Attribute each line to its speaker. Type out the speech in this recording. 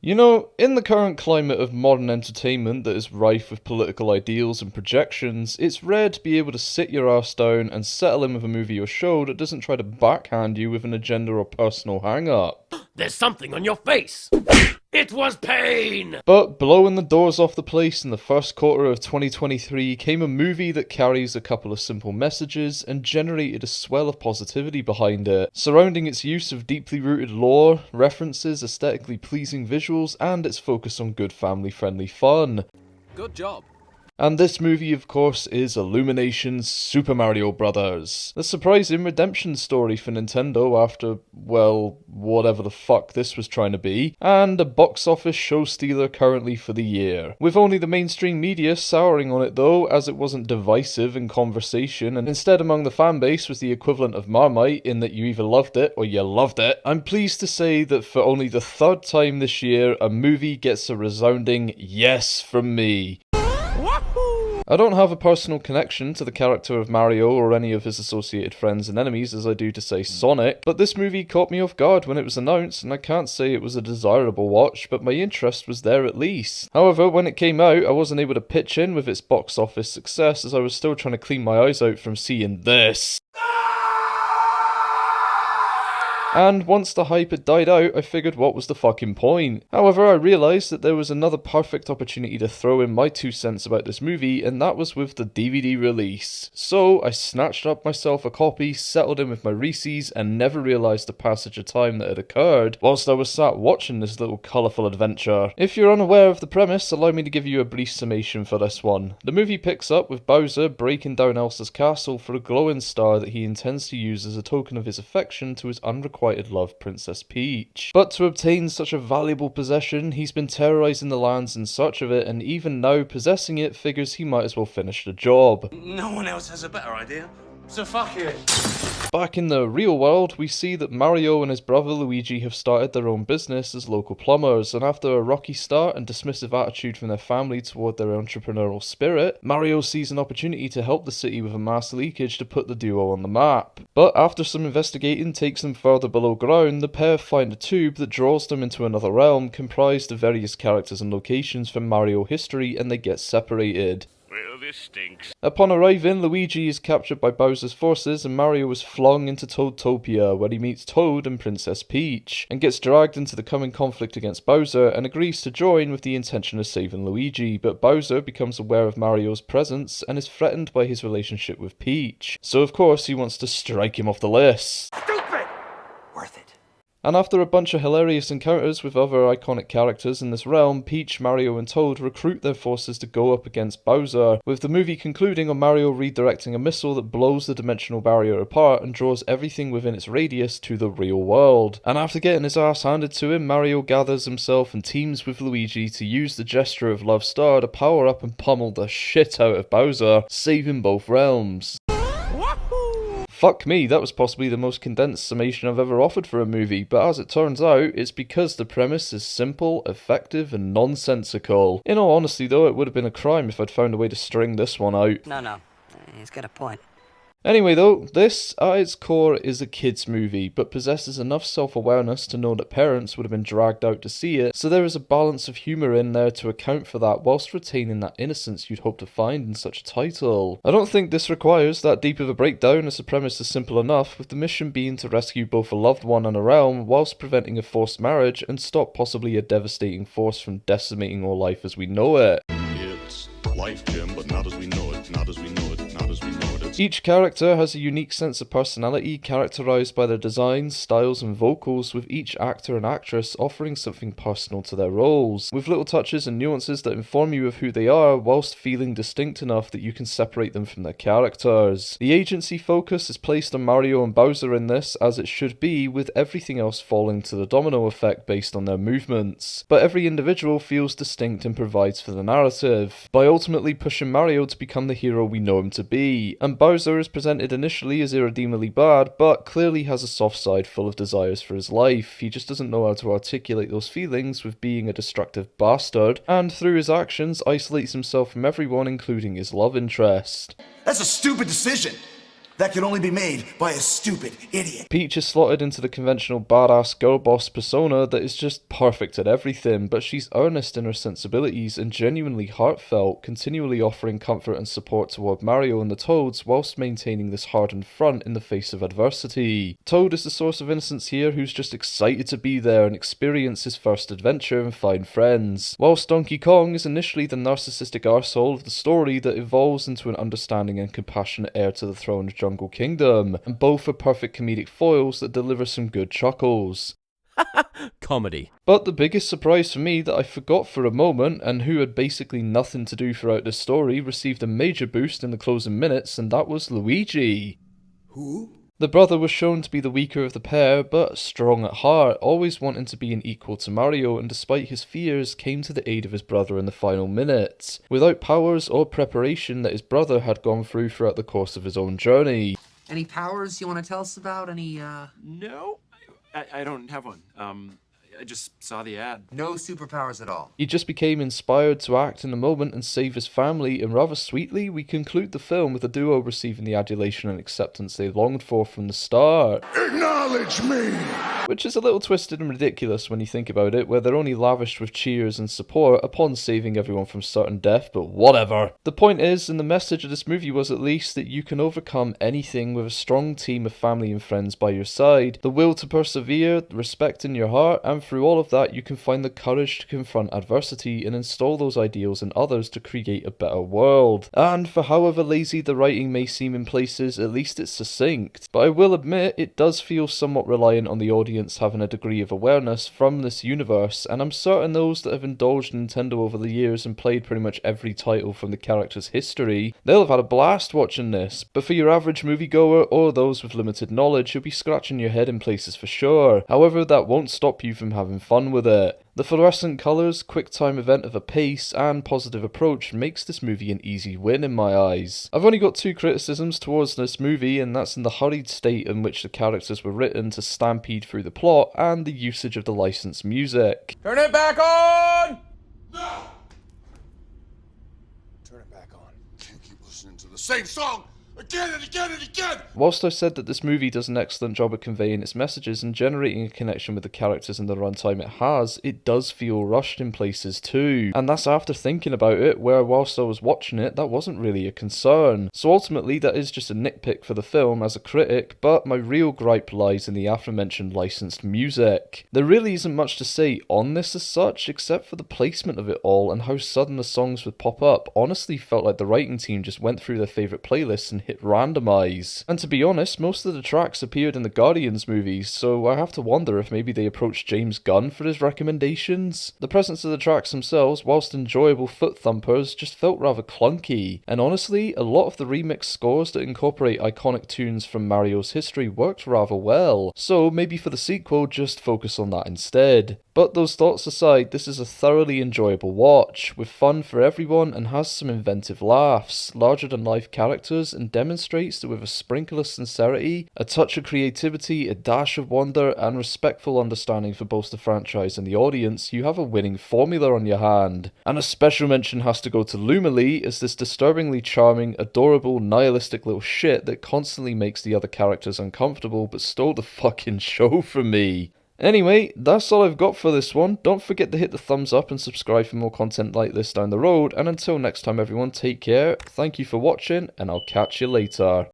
Speaker 1: You know, in the current climate of modern entertainment that is rife with political ideals and projections, it's rare to be able to sit your ass down and settle in with a movie or show that doesn't try to backhand you with an agenda or personal hang-up.
Speaker 2: There's something on your face! It was pain!
Speaker 1: But blowing the doors off the place in the first quarter of 2023 came a movie that carries a couple of simple messages and generated a swell of positivity behind it, surrounding its use of deeply rooted lore, references, aesthetically pleasing visuals, and its focus on good family-friendly fun.
Speaker 3: Good job.
Speaker 1: And this movie, of course, is Illumination's Super Mario Bros. The surprising redemption story for Nintendo after, well, whatever the fuck this was trying to be, and a box office show stealer currently for the year. With only the mainstream media souring on it though, as it wasn't divisive in conversation, and instead among the fanbase was the equivalent of Marmite in that you either loved it or you loved it. I'm pleased to say that for only the third time this year, a movie gets a resounding yes from me. I don't have a personal connection to the character of Mario or any of his associated friends and enemies as I do to say Sonic, but this movie caught me off guard when it was announced, and I can't say it was a desirable watch, but my interest was there at least. However, when it came out, I wasn't able to pitch in with its box office success as I was still trying to clean my eyes out from seeing this. And once the hype had died out, I figured what was the fucking point. However, I realised that there was another perfect opportunity to throw in my 2 cents about this movie, and that was with the DVD release. So, I snatched up myself a copy, settled in with my Reese's, and never realised the passage of time that had occurred whilst I was sat watching this little colourful adventure. If you're unaware of the premise, allow me to give you a brief summation for this one. The movie picks up with Bowser breaking down Elsa's castle for a glowing star that he intends to use as a token of his affection to his unrequited love, Princess Peach. But to obtain such a valuable possession, he's been terrorising the lands in search of it, and even now possessing it figures he might as well finish the job.
Speaker 4: No one else has a better idea, so fuck it.
Speaker 1: Back in the real world, we see that Mario and his brother Luigi have started their own business as local plumbers, and after a rocky start and dismissive attitude from their family toward their entrepreneurial spirit, Mario sees an opportunity to help the city with a mass leakage to put the duo on the map. But after some investigating takes them further below ground, the pair find a tube that draws them into another realm comprised of various characters and locations from Mario history, and they get separated.
Speaker 4: Well, this stinks.
Speaker 1: Upon arriving, Luigi is captured by Bowser's forces and Mario is flung into Toadtopia, where he meets Toad and Princess Peach, and gets dragged into the coming conflict against Bowser and agrees to join with the intention of saving Luigi, but Bowser becomes aware of Mario's presence and is threatened by his relationship with Peach. So of course he wants to strike him off the list.
Speaker 4: Stupid! Worth it.
Speaker 1: And after a bunch of hilarious encounters with other iconic characters in this realm, Peach, Mario and Toad recruit their forces to go up against Bowser, with the movie concluding on Mario redirecting a missile that blows the dimensional barrier apart and draws everything within its radius to the real world. And after getting his ass handed to him, Mario gathers himself and teams with Luigi to use the gesture of Love Star to power up and pummel the shit out of Bowser, saving both realms. Fuck me, that was possibly the most condensed summation I've ever offered for a movie, but as it turns out, it's because the premise is simple, effective, and nonsensical. In all honesty though, it would have been a crime if I'd found a way to string this one out.
Speaker 5: No, he's got a point.
Speaker 1: Anyway though, this, at its core, is a kids movie, but possesses enough self-awareness to know that parents would have been dragged out to see it, so there is a balance of humour in there to account for that, whilst retaining that innocence you'd hope to find in such a title. I don't think this requires that deep of a breakdown, as the premise is simple enough, with the mission being to rescue both a loved one and a realm, whilst preventing a forced marriage, and stop possibly a devastating force from decimating all life as we know it.
Speaker 6: It's life, Jim, but not as we know it, not as we know it, not as we know it.
Speaker 1: Each character has a unique sense of personality characterised by their designs, styles and vocals, with each actor and actress offering something personal to their roles, with little touches and nuances that inform you of who they are whilst feeling distinct enough that you can separate them from their characters. The agency focus is placed on Mario and Bowser in this, as it should be, with everything else falling to the domino effect based on their movements. But every individual feels distinct and provides for the narrative, by ultimately pushing Mario to become the hero we know him to be, and Bowser is presented initially as irredeemably bad, but clearly has a soft side full of desires for his life. He just doesn't know how to articulate those feelings with being a destructive bastard, and through his actions isolates himself from everyone, including his love interest.
Speaker 7: That's a stupid decision.
Speaker 3: that can only be made by a stupid idiot.
Speaker 1: Peach is slotted into the conventional badass girl boss persona that is just perfect at everything, but she's earnest in her sensibilities and genuinely heartfelt, continually offering comfort and support toward Mario and the Toads whilst maintaining this hardened front in the face of adversity. Toad is the source of innocence here, who's just excited to be there and experience his first adventure and find friends, whilst Donkey Kong is initially the narcissistic arsehole of the story that evolves into an understanding and compassionate heir to the throne of Jungle Kingdom, and both are perfect comedic foils that deliver some good chuckles.
Speaker 2: Comedy.
Speaker 1: But the biggest surprise for me that I forgot for a moment, and who had basically nothing to do throughout this story, received a major boost in the closing minutes, and that was Luigi.
Speaker 3: Who?
Speaker 1: The brother was shown to be the weaker of the pair, but strong at heart, always wanting to be an equal to Mario, and despite his fears, came to the aid of his brother in the final minutes, without powers or preparation that his brother had gone through throughout the course of his own journey.
Speaker 7: Any powers you want to tell us about? Any,
Speaker 8: No, I don't have one. I just saw the ad.
Speaker 7: No superpowers at all.
Speaker 1: He just became inspired to act in the moment and save his family, and rather sweetly, we conclude the film with the duo receiving the adulation and acceptance they longed for from the start.
Speaker 6: Acknowledge me!
Speaker 1: Which is a little twisted and ridiculous when you think about it, where they're only lavished with cheers and support upon saving everyone from certain death, but whatever. The point is, and the message of this movie was at least, that you can overcome anything with a strong team of family and friends by your side, the will to persevere, respect in your heart, and through all of that you can find the courage to confront adversity and install those ideals in others to create a better world. And for however lazy the writing may seem in places, at least it's succinct. But I will admit, it does feel somewhat reliant on the audience having a degree of awareness from this universe, and I'm certain those that have indulged Nintendo over the years and played pretty much every title from the character's history, they'll have had a blast watching this. But for your average moviegoer or those with limited knowledge, you'll be scratching your head in places for sure. However, that won't stop you from having fun with it. The fluorescent colours, quick time event of a pace, and positive approach makes this movie an easy win in my eyes. I've only got two criticisms towards this movie, and that's in the hurried state in which the characters were written to stampede through the plot, and the usage of the licensed music.
Speaker 8: Turn it back on!
Speaker 6: No! Turn it back on. Can't keep listening to the same song again and again and again!
Speaker 1: Whilst I said that this movie does an excellent job of conveying its messages and generating a connection with the characters in the runtime it has, it does feel rushed in places too. And that's after thinking about it, where whilst I was watching it, that wasn't really a concern. So ultimately that is just a nitpick for the film as a critic, but my real gripe lies in the aforementioned licensed music. There really isn't much to say on this as such, except for the placement of it all and how sudden the songs would pop up. Honestly felt like the writing team just went through their favourite playlists and hit randomize. And to be honest, most of the tracks appeared in the Guardians movies, so I have to wonder if maybe they approached James Gunn for his recommendations. The presence of the tracks themselves, whilst enjoyable foot thumpers, just felt rather clunky. And honestly, a lot of the remix scores that incorporate iconic tunes from Mario's history worked rather well. So maybe for the sequel, just focus on that instead. But those thoughts aside, this is a thoroughly enjoyable watch, with fun for everyone and has some inventive laughs, larger than life characters, and demonstrates that with a sprinkle of sincerity, a touch of creativity, a dash of wonder, and respectful understanding for both the franchise and the audience, you have a winning formula on your hand. And a special mention has to go to Lumily as this disturbingly charming, adorable, nihilistic little shit that constantly makes the other characters uncomfortable but stole the fucking show from me. Anyway, that's all I've got for this one. Don't forget to hit the thumbs up and subscribe for more content like this down the road, and until next time everyone, take care, thank you for watching, and I'll catch you later.